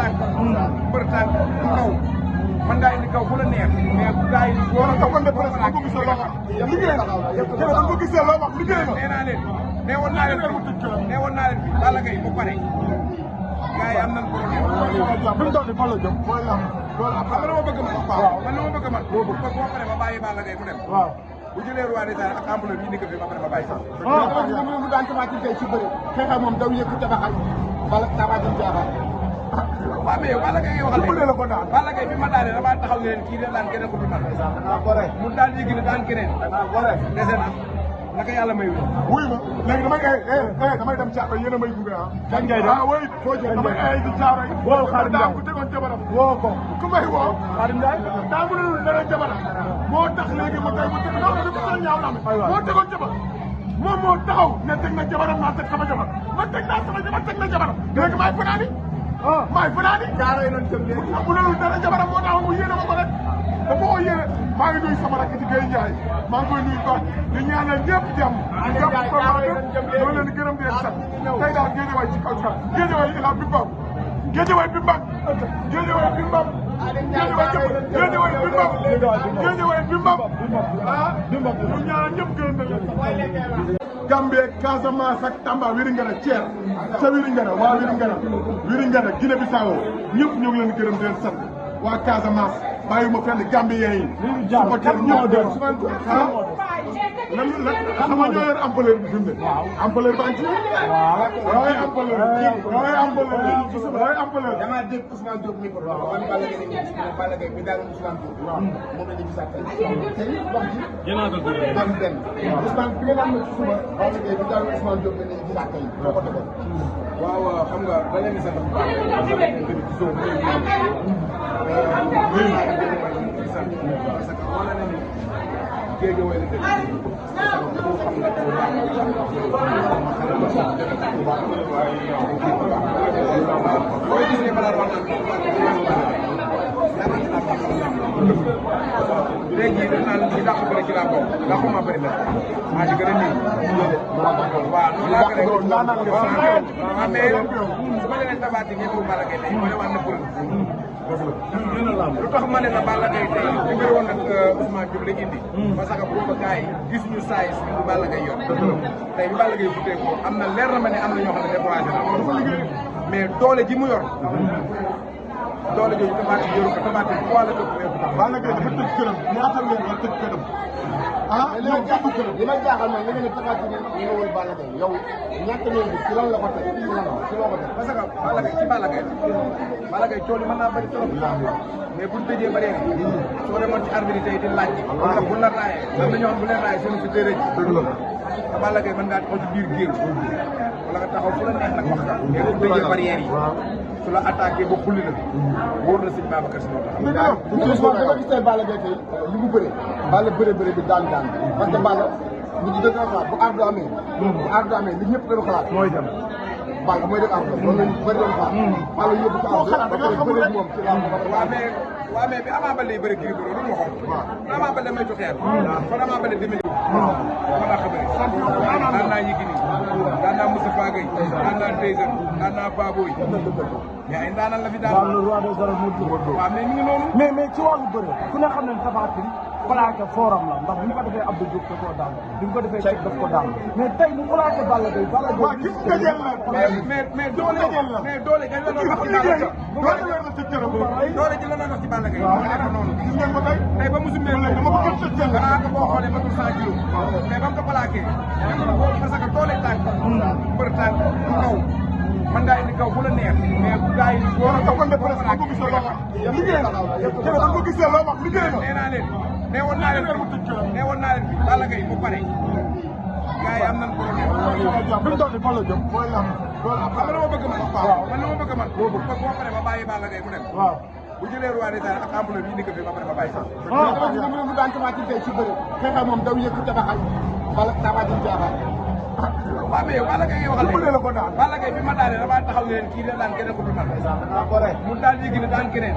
tànk. mbër tànk kaw. mën ngaa indi kaw bu la neex. mais bu gars yi boo ko defoon de presse bu ko gisee loo wax. liggéey na bu ko gisee loo wax liggéey na. nee naa leen nee woon naa leen fi Balla Gaye bu pare. gars yi am nañ problème. fi mu toll nii fan la jëm mooy lamb. loolu xam nga dama bëgg man. waaw man dama bëgg man. boo paree ma bàyyi Balla Gaye mu dem. waaw. bu jëlee roi des arènes ak ampleur yi nekk fi ba pare ma bàyyi sax. mu daan Tapha Tine ci bëri xeexal moom daw yëkk tabaxal bala Tapha Tine jaaxal. waaw mais yow Balla Gaye ngay waxal la ko daan. Balla Gaye bi ma daanee damaa taxaw ne leen kii de daan keneen ko du man. mu daan yëgi ne daan keneen. dese na naka yàlla may wér. wuy ma léegi damay dem Thiaroye yéen a may gunge ah. kañ ngay dem ah oui foo jël damay di Thiaroye. woo Xaadim Ndiaye ku tegoon jabaram. woo ko ku may woo. Xaadim Ndiaye daa mu ne dara jabaram. moo tax léegi mu teg non du ko ñaaw la moo tegoon jabar moom moo taxaw ne teg na jabaram naa teg sama jabar ma teg naa sama jabar teg na jabaram léegi maay fanaani. maay fanaani. Thiaroye nañ jëm léegi. mu ne dara jabaram moo taxaw mu yéene ma ko rek. dafa ko yéene maa ngi nuyu sama rakk ci Guèye Ndiaye maa ngi koy nuyu baax di ñaanal ñëpp jàmm. jàmm doo leen di gërëm di leen sant tey daal Guédiawaye ci kaw sax Guédiawaye il a bimbam Guédiawaye bimbam Guédiawaye bimbam Guédiawaye bimbam ah ñu ñaanal ñëpp gërëm na leen. Gambie Casamance ak Tamba Wiringara Thier ca Wiringara waa Wiringara Guinée Bissau ñëpp ñu ngi leen di gërëm di leen sant waa Casamance bàyyiwuma fenn Gambien yi. supporter ñëpp ah lan sama ñoo yor ampleur bi fi mu ne. ampleur baa ngi ci. waaye ampleur. damaa dégg Ousmane Diop micro. waaw man Balla Gaye bi daal Ousmane Diop. moom la ñu gisaat tey. tey wax ji. am benn. Ousmane bi nga xam ne ci suba. Balla Gaye bi daal Ousmane Diop la ñu gisaat tey. foo ko tegoon. waaw xam nga da leen di sant bu baax. parce que wala na ni Guédiawaye la dëkk boo xam ne bu baax booy gis ne balaa wax léegi dañ naan li dàq bëri ci laa bokk dàquma bëri la maa ci gën a nii waaw noonu laa ko def waaw mais su ma leen Tapha Tine ngeen Balla Gaye tey ma ne waan na bëri lu tax ma ne la Balla Gaye tey li bëri woon nag Ousmane Diop la indi parce que booba gars yi gisuñu saa yi suñu Balla Gaye yor tey bi Balla Gaye futee ko am na leer na ma ne am na ñoo xam ne découragé na mais doole ji mu yor doole jooju Tapha Tine yoru ko Tapha Tine poids la tëb Balla Gaye dafa tëj këram ñaata weer la tëj këram ah li ma jaaxal mooy nga ne Tapha Tine ñëwul Balla Gaye yow ñàkk ñëw bi ci lan la ko teg ci lan la ci loo ko teg parce que Balla Gaye ci Balla Gaye tool yi mën naa bëri trop mais buñ tëjee barrière yi soo demoon ci arbitre tey di laaj wala bu la raayee am na ñoo xam bu leen raayee seen si déedéet te Balla Gaye mën ngaa taxaw ci biir géew wala nga taxaw fu la neex nag wax mais buñ tëjee barrière yi su la attaqué ba xulli la wóor na sëñ Babacar Si moo tax dafa gis tey Balla Gaye tey li mu bëre Balla bëre bi daan parce que Balla ñu ngi dëgg xalaat bu ardo amee li ñëpp dañu xalaat mooy dem Balla mooy def ardo loolu lañu bëri doon xalaat Balla yóbbu ko ardo ba pare bëre moom ci la waaw mais bi Ama Baldé bëri Gris Bordeaux lu mu waxoon Ama Baldé may joxeel kon Ama Baldé demee ma laa xamee daan naa Yékini daan naa Moustapha Gueye daan naa Tyson daan naa Baboy mais ay ndaanaan la fi daan waaw mais mi ngi noonu mais ci wàllu bëre ku ne xam ne Tapha Tine plaqué forum la ndax bu ñu ko defee Abdou Diouf da koo daan bu ñu ko defee Cheikh daf ko daan mais tey mu plaqué Balla Gaye mais doole gañ la doon wax ci Balla Gaye doole ji la doon wax ci Balla Gaye moo nekk noonu tey ba musu mel xanaa ko boo xoolee matul 100 kilos mais ba mu ko plaqué parce que doole tànk mbër tànk kaw mën ngaa indi kaw bu la neex mais gars yi boo ko de presse bu ko gisee loo wax liggéey na bu ko gisee loo wax liggéey na nee naa leen nee woon naa leen fi Balla Gaye bu pare gars yi am nañ problème fi mu toll nii fan la jëm mooy lamb loolu xam nga dama bëgg man man li ma bëgg man boo paree ma bàyyi Balla Gaye mu dem waaw bu jëlee roi des arènes ak ampleur yi nekk fi ba pare ma bàyyi sax mu daan Tapha Tine tey ci bëri xeexal moom daw yëkk tabaxal bala Tapha Tine jaaxal waaw mais yow Balla Gaye ngay waxal la ko daan Balla Gaye bi ma daanee damaa taxaw ne leen kii de daan keneen ko du man mu daan yéegi ne daan keneen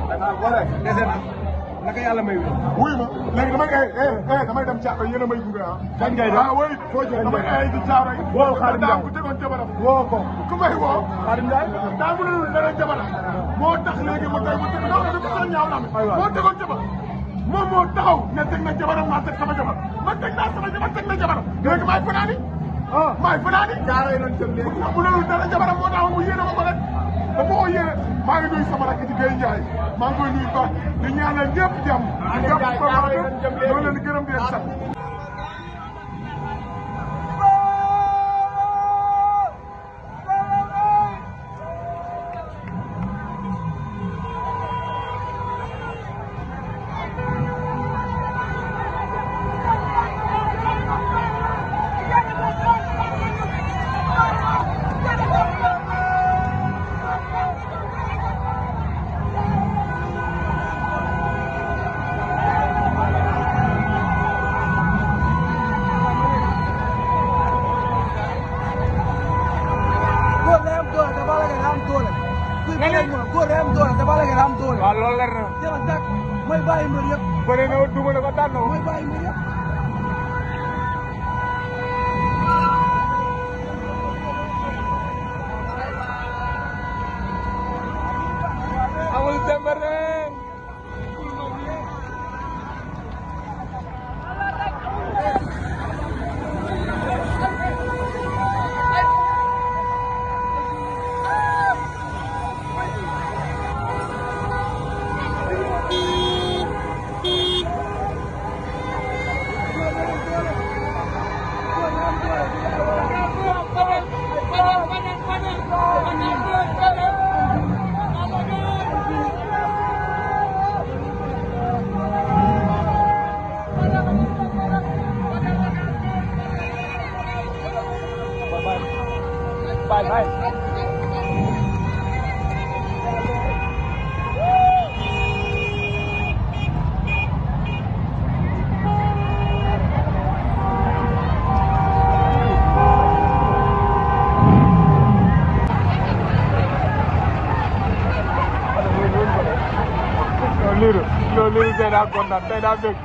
dese na naka yàlla may wuy ma léegi damay dem Thiaroye yéen a may gunge ah. kañ ngay dem ah oui foo jël damay di Thiaroye. woo Xaadim Ndiaye ku tegoon jabaram. woo ko ku may woo. Xaadim Ndiaye daa mu ne dara jabaram moo tax léegi mu teg non du ko sax ñaaw la moo tegoon jabar moom moo taxaw ne teg na jabaram maa teg sama jabar man teg naa sama jabar teg na jabaram léegi maay fanaani maay fanaani jaaree nañ jëm léegi mu nelul dara jabaram moo taxaw mu yéene ma ko rek ba ma ko yéene maa ngi nuyu sama rakk ci Guèye Ndiaye maa ngi koy nuyu baax di ñaanal ñëpp jàmm ñëpp ko ñoo leen di gërëm di leen sant waaw loolu leer na. jërëjëf nag mooy bàyyi mbir yëpp. bëri na duma na ko daan na mooy bàyyi mbir yëpp. amul sember ren. Liru tey daa kontaan tey daa bëgg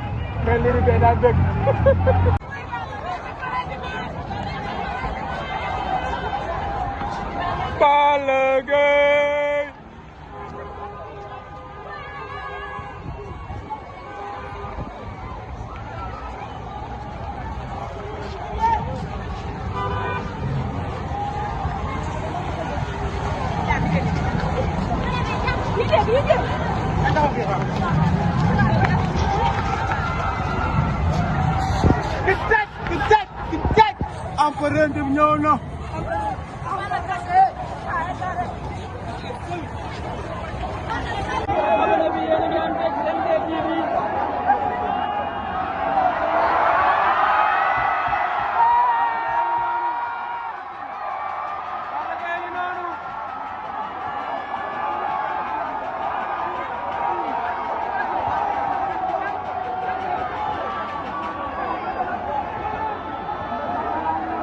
tey Liru tey daa bëgg. Balla Gaye. Empereur bi ñëw na.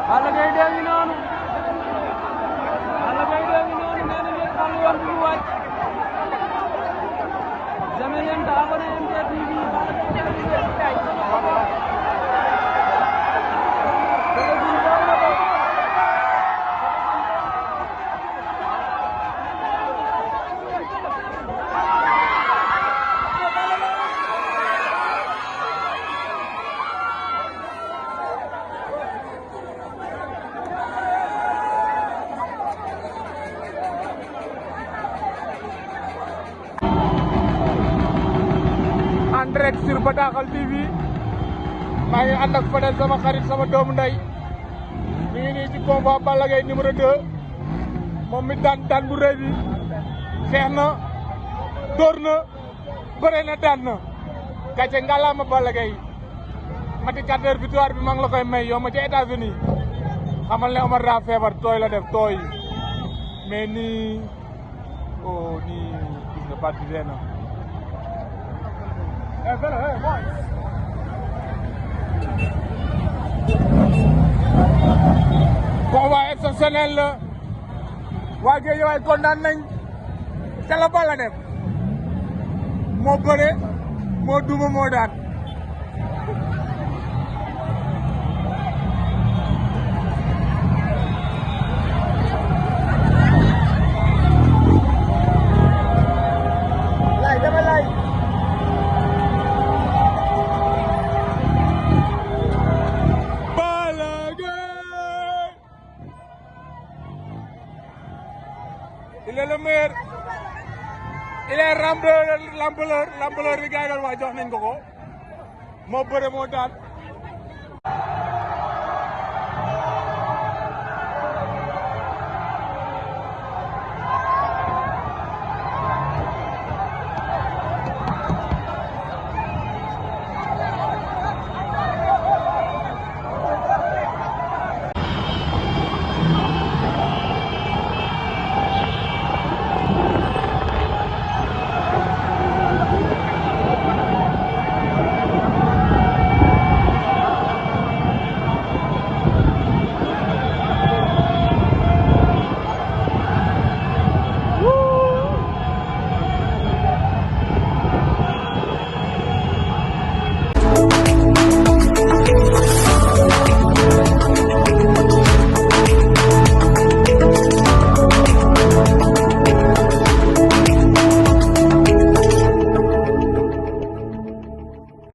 Balla Gaye dee ngi noonu Balla Gaye dee ngi noonu nee na ngeen xam yoon bi mu waaj jamais leen te abonné MTV en direct sur Badakhal TV maa ngi ànd ak Fadel sama xarit sama doomu ndey mi ngi nii ci combat Balla Gaye numéro 2 moom mi daan bu rëy bi xeex na dóor na bëre na daan na gàcce ngalaama Balla Gaye mati 4 heures victoire bi maa ngi la koy may yow ma ci États-Unis xamal ne Omar daa feebar tooy la def tooy mais nii oh nii gis nga parti na combat exceptionnel la waa Guédiawaye kontaan nañ ca la Balla def moo bëre moo duma moo daan il est l'ampleur bi gars yi doon wax jox nañ ko moo bëre moo daan